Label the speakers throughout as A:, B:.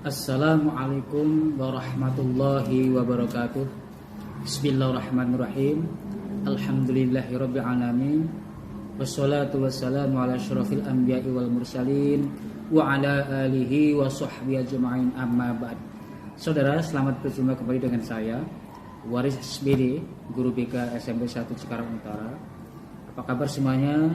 A: Assalamualaikum warahmatullahi wabarakatuh. Bismillahirrahmanirrahim. Alhamdulillahirabbil alamin. Wassalatu wassalamu ala asyrafil anbiya'i wal mursalin wa ala alihi wa sahbihi ajma'in, amma ba'd. Saudara, selamat berjumpa kembali dengan saya, Waris SBD, guru BK SMP 1 Cikarang Utara. Apa kabar semuanya?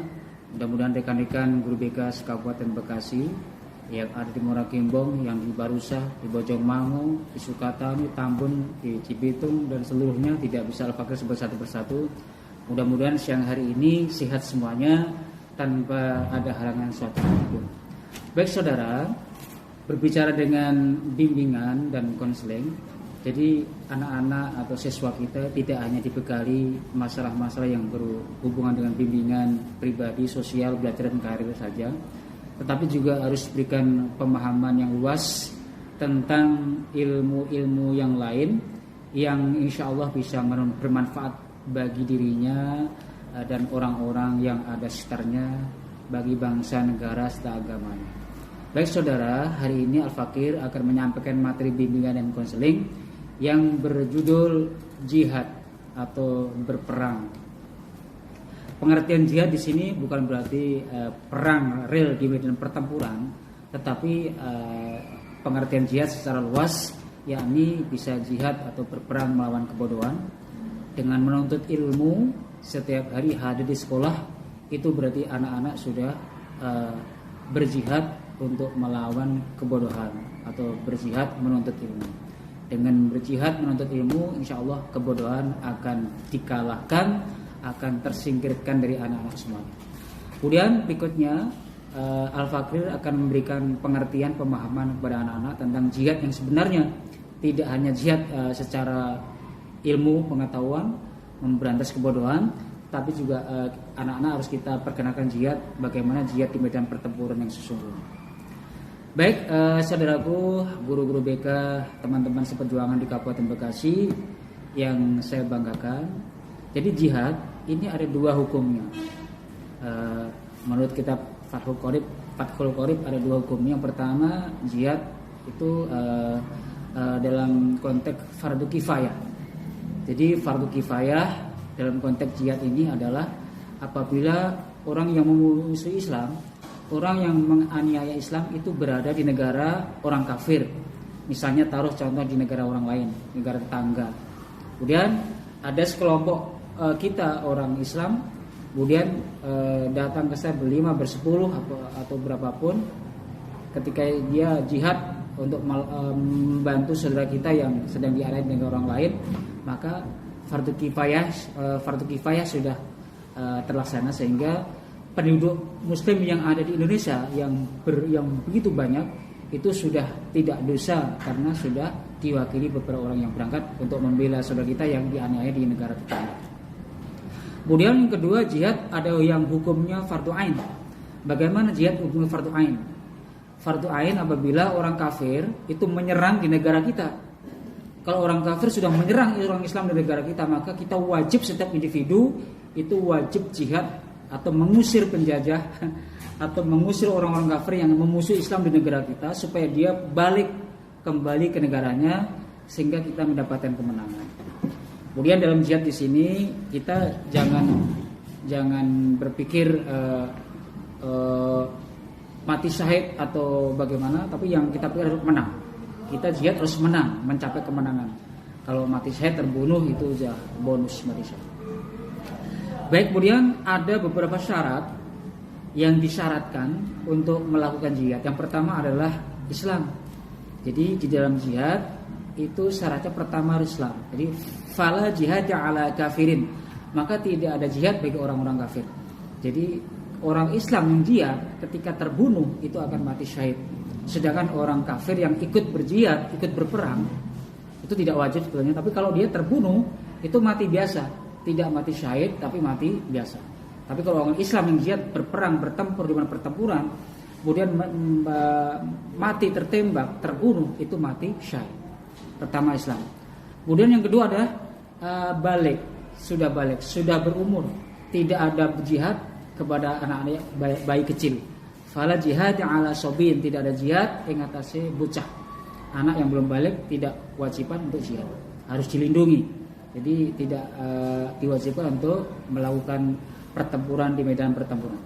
A: Mudah-mudahan rekan-rekan guru BK Kabupaten Bekasi yang ada di Muara Gembong, yang di Barusah, di Bojongmangu, di Sukatani, Tambun, di Cibitung, dan seluruhnya tidak bisa Al-Fakir sebut satu persatu. Mudah-mudahan siang hari ini sehat semuanya tanpa ada halangan suatu apapun. Baik saudara, berbicara dengan bimbingan dan konseling, jadi anak-anak atau siswa kita tidak hanya dibekali masalah-masalah yang berhubungan dengan bimbingan pribadi, sosial, belajar dan karir saja, tetapi juga harus berikan pemahaman yang luas tentang ilmu-ilmu yang lain yang insya Allah bisa bermanfaat bagi dirinya dan orang-orang yang ada sekitarnya, bagi bangsa, negara, serta agamanya. Baik saudara, hari ini Al-Fakir akan menyampaikan materi bimbingan dan konseling yang berjudul jihad atau berperang. Pengertian jihad di sini bukan berarti perang real di medan pertempuran, tetapi pengertian jihad secara luas yakni bisa jihad atau berperang melawan kebodohan dengan menuntut ilmu setiap hari hadir di sekolah. Itu berarti anak-anak sudah berjihad untuk melawan kebodohan atau berjihad menuntut ilmu. Dengan berjihad menuntut ilmu, insya Allah kebodohan akan dikalahkan, akan tersingkirkan dari anak-anak semuanya. Kemudian berikutnya Al-Fakir akan memberikan pengertian pemahaman kepada anak-anak tentang jihad yang sebenarnya. Tidak hanya jihad secara ilmu pengetahuan memberantas kebodohan, tapi juga anak-anak harus kita perkenalkan jihad, bagaimana jihad di medan pertempuran yang sesungguhnya. Baik saudaraku, guru-guru BK, teman-teman seperjuangan di Kabupaten Bekasi yang saya banggakan. Jadi jihad ini ada dua hukumnya. Menurut kitab Fathul Qorib ada dua hukumnya. Yang pertama, jihad itu dalam konteks fardu kifayah. Jadi fardu kifayah dalam konteks jihad ini adalah apabila orang yang memusuhi Islam, orang yang menganiaya Islam itu berada di negara orang kafir. Misalnya taruh contoh di negara orang lain, negara tetangga. Kemudian ada sekelompok kita orang Islam kemudian datang ke saya berlima, bersepuluh atau berapapun, ketika dia jihad untuk membantu saudara kita yang sedang dianiaya dengan orang lain, maka fardu kifayah sudah terlaksana, sehingga penduduk muslim yang ada di Indonesia yang begitu banyak itu sudah tidak dosa karena sudah diwakili beberapa orang yang berangkat untuk membela saudara kita yang dianiaya di negara tetangga. Kemudian yang kedua, jihad ada yang hukumnya fardu ain. Bagaimana jihad hukumnya fardu ain? Fardu ain apabila orang kafir itu menyerang di negara kita. Kalau orang kafir sudah menyerang orang Islam di negara kita, maka kita wajib, setiap individu itu wajib jihad atau mengusir penjajah atau mengusir orang-orang kafir yang memusuhi Islam di negara kita supaya dia balik kembali ke negaranya sehingga kita mendapatkan kemenangan. Kemudian dalam jihad di sini kita jangan berpikir mati syahid atau bagaimana, tapi yang kita pikir harus menang. Kita jihad harus menang, mencapai kemenangan. Kalau mati syahid terbunuh itu aja bonus mati syahid. Baik, kemudian ada beberapa syarat yang disyaratkan untuk melakukan jihad. Yang pertama adalah Islam. Jadi di dalam jihad itu syaratnya pertama harus Islam. Jadi fala jihad ala kafirin, maka tidak ada jihad bagi orang-orang kafir. Jadi orang Islam yang jihad ketika terbunuh itu akan mati syahid. Sedangkan orang kafir yang ikut berjihad, ikut berperang, itu tidak wajib sebetulnya. Tapi kalau dia terbunuh itu mati biasa, tidak mati syahid tapi mati biasa. Tapi kalau orang Islam yang jihad berperang, bertempur di mana pertempuran, kemudian mati tertembak, terbunuh, itu mati syahid. Pertama Islam. Kemudian yang kedua adalah balik, sudah berumur, tidak ada jihad kepada anak-anak bayi kecil. Fala jihad ala sobin, tidak ada jihad yang atase bocah. anak yang belum balik tidak kewajiban untuk jihad, harus dilindungi. Jadi tidak diwajibkan untuk melakukan pertempuran di medan pertempuran.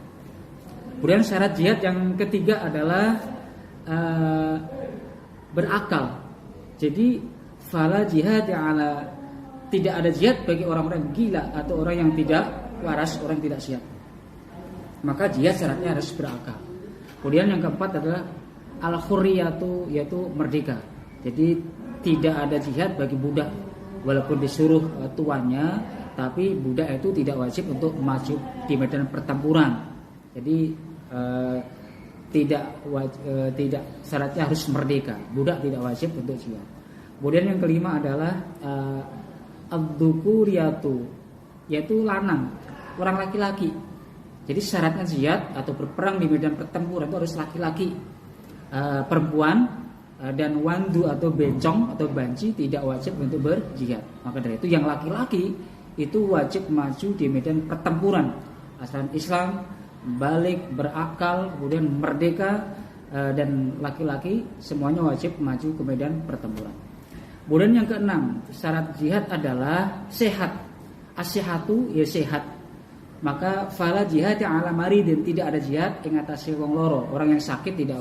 A: Kemudian syarat jihad yang ketiga adalah berakal. Jadi fala jihad ala, tidak ada jihad bagi orang-orang gila atau orang yang tidak waras, orang yang tidak siap. Maka jihad syaratnya harus berakal. Kemudian yang keempat adalah al-hurriyatu, yaitu merdeka. Jadi tidak ada jihad bagi budak, walaupun disuruh tuannya, tapi budak itu tidak wajib untuk maju di medan pertempuran. Jadi tidak syaratnya harus merdeka. Budak tidak wajib untuk jihad. Kemudian yang kelima adalah ad-dzukuriyatu, yaitu lanang, orang laki-laki. Jadi syaratnya jihad atau berperang di medan pertempuran itu harus laki-laki. Perempuan dan wandu atau bencong atau banci tidak wajib untuk berjihad. Maka dari itu yang laki-laki itu wajib maju di medan pertempuran. Asalkan Islam, balik, berakal, kemudian merdeka, dan laki-laki semuanya wajib maju ke medan pertempuran. Kemudian yang keenam, syarat jihad adalah sehat. As-sihatu ya sehat. Maka fala jihad ala maridin, tidak ada jihad ing atase wong loro. Orang yang sakit tidak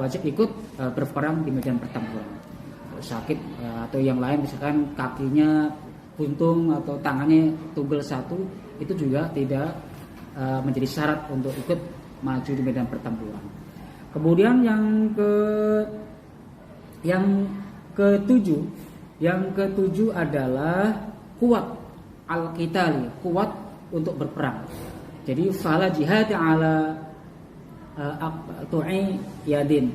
A: wajib ikut berperang di medan pertempuran. Sakit atau yang lain, misalkan kakinya buntung atau tangannya tugel satu, itu juga tidak menjadi syarat untuk ikut maju di medan pertempuran. Kemudian yang ketujuh adalah kuat al-qitali, kuat untuk berperang. Jadi fala jihad ala tu'i yadin.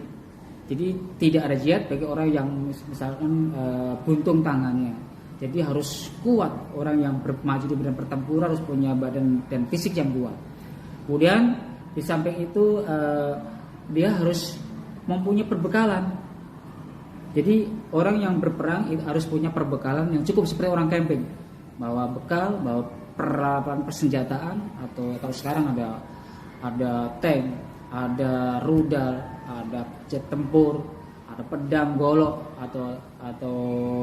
A: Jadi tidak ada jihad bagi orang yang misalkan buntung tangannya. Jadi harus kuat, orang yang maju di medan pertempuran harus punya badan dan fisik yang kuat. Kemudian di samping itu dia harus mempunyai perbekalan. Jadi orang yang berperang itu harus punya perbekalan yang cukup, seperti orang camping, bawa bekal, bawa peralatan persenjataan, atau kalau sekarang ada tank, ada rudal, ada jet tempur, ada pedang, golok, atau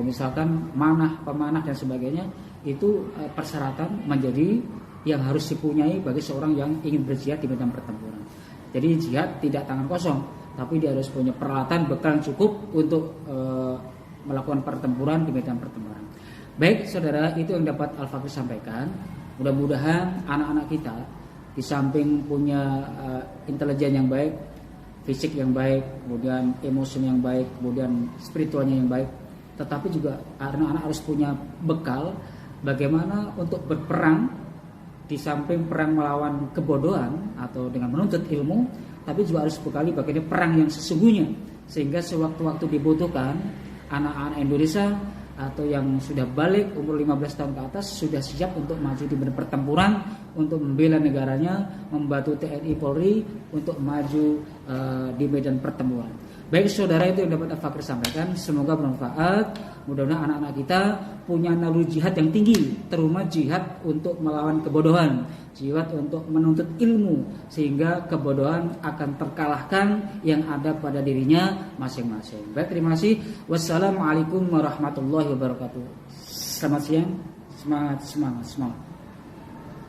A: misalkan pemanah dan sebagainya. Itu persyaratan menjadi yang harus dipunyai bagi seorang yang ingin berjihad di medan pertempuran. Jadi jihad tidak tangan kosong, tapi dia harus punya peralatan bekal yang cukup untuk melakukan pertempuran di medan pertempuran. Baik saudara, itu yang dapat Al-Fakir sampaikan. Mudah-mudahan anak-anak kita di samping punya intelijen yang baik, fisik yang baik, kemudian emosi yang baik, kemudian spiritualnya yang baik, tetapi juga anak-anak harus punya bekal bagaimana untuk berperang, di samping perang melawan kebodohan atau dengan menuntut ilmu, tapi juga harus bekali bagaimana perang yang sesungguhnya, sehingga sewaktu-waktu dibutuhkan anak-anak Indonesia atau yang sudah balik umur 15 tahun ke atas sudah siap untuk maju di medan pertempuran, untuk membela negaranya, membantu TNI Polri untuk maju di medan pertempuran. Baik saudara, itu yang dapat Al-Fakir sampaikan. Semoga bermanfaat. Mudah-mudahan anak-anak kita punya naluri jihad yang tinggi, terutama jihad untuk melawan kebodohan, jihad untuk menuntut ilmu, sehingga kebodohan akan terkalahkan yang ada pada dirinya masing-masing. Baik, terima kasih. Wassalamualaikum warahmatullahi wabarakatuh. Selamat siang. Semangat.